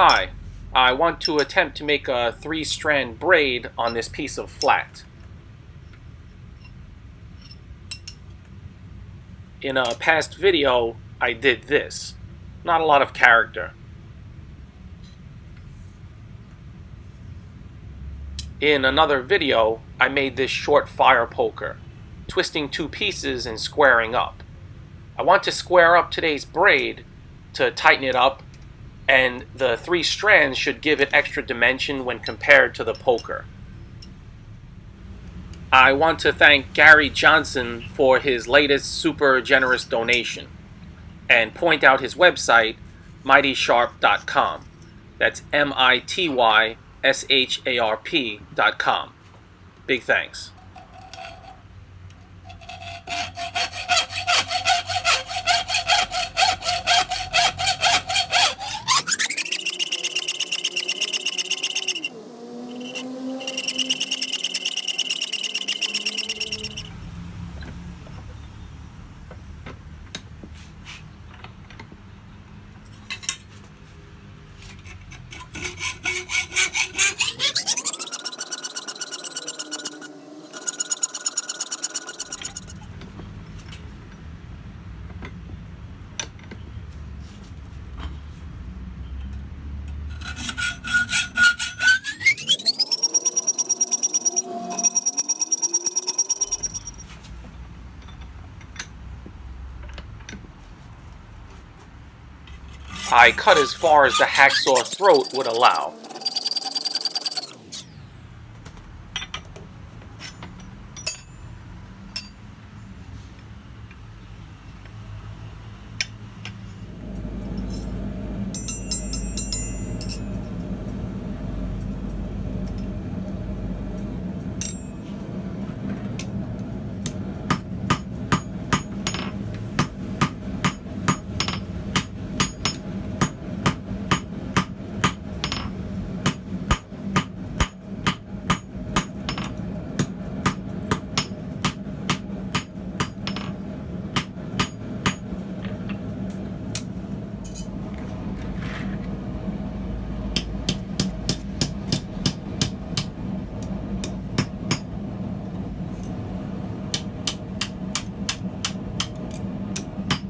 Hi, I want to attempt to make a 3-strand braid on this piece of flat. In a past video, I did this. Not a lot of character. In another video, I made this short fire poker, twisting 2 pieces and squaring up. I want to square up today's braid to tighten it up, and the 3 strands should give it extra dimension when compared to the poker. I want to thank Gary Johnson for his latest super generous donation and point out his website, mitysharp.com. That's mitysharp.com. Big thanks. I cut as far as the hacksaw throat would allow.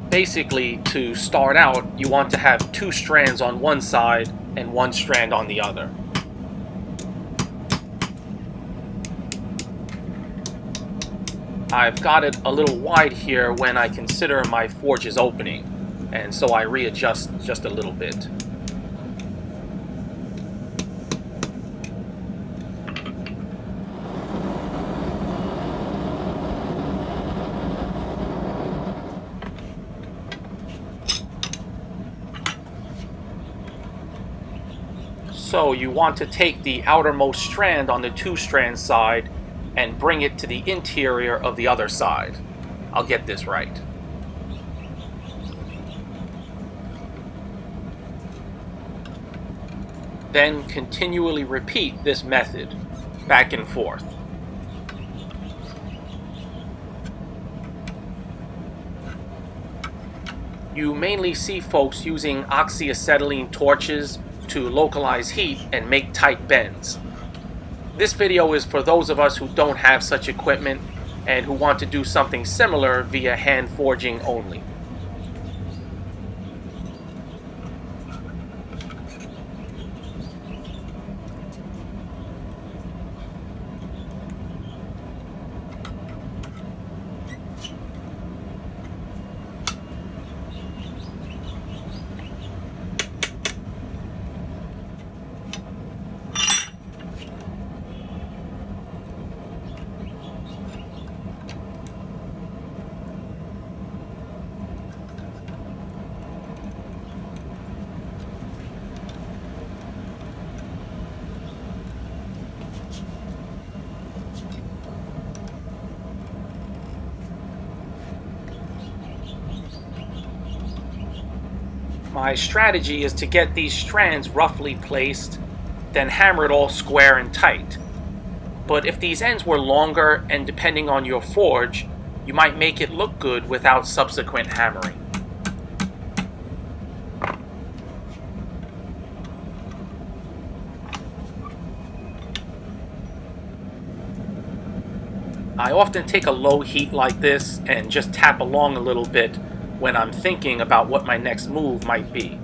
Basically, to start out, you want to have 2 strands on one side and 1 strand on the other. I've got it a little wide here when I consider my forge's opening, and so I readjust just a little bit. So you want to take the outermost strand on the 2-strand side and bring it to the interior of the other side. I'll get this right. Then continually repeat this method, back and forth. You mainly see folks using oxyacetylene torches to localize heat and make tight bends. This video is for those of us who don't have such equipment and who want to do something similar via hand forging only. My strategy is to get these strands roughly placed, then hammer it all square and tight. But if these ends were longer, and depending on your forge, you might make it look good without subsequent hammering. I often take a low heat like this and just tap along a little bit when I'm thinking about what my next move might be.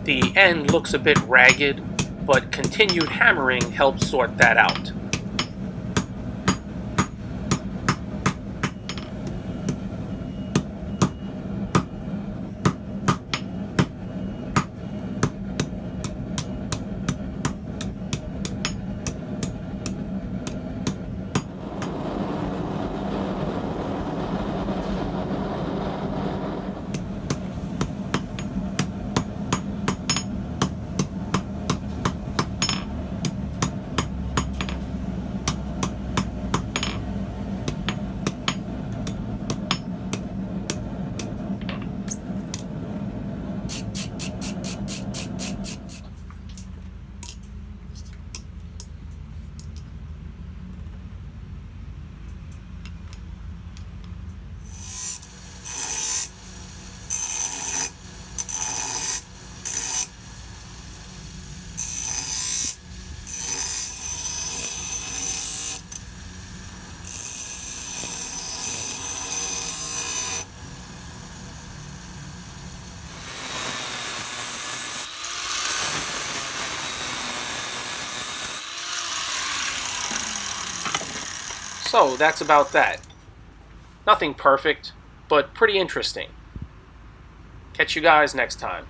The end looks a bit ragged, but continued hammering helps sort that out. So that's about that. Nothing perfect, but pretty interesting. Catch you guys next time.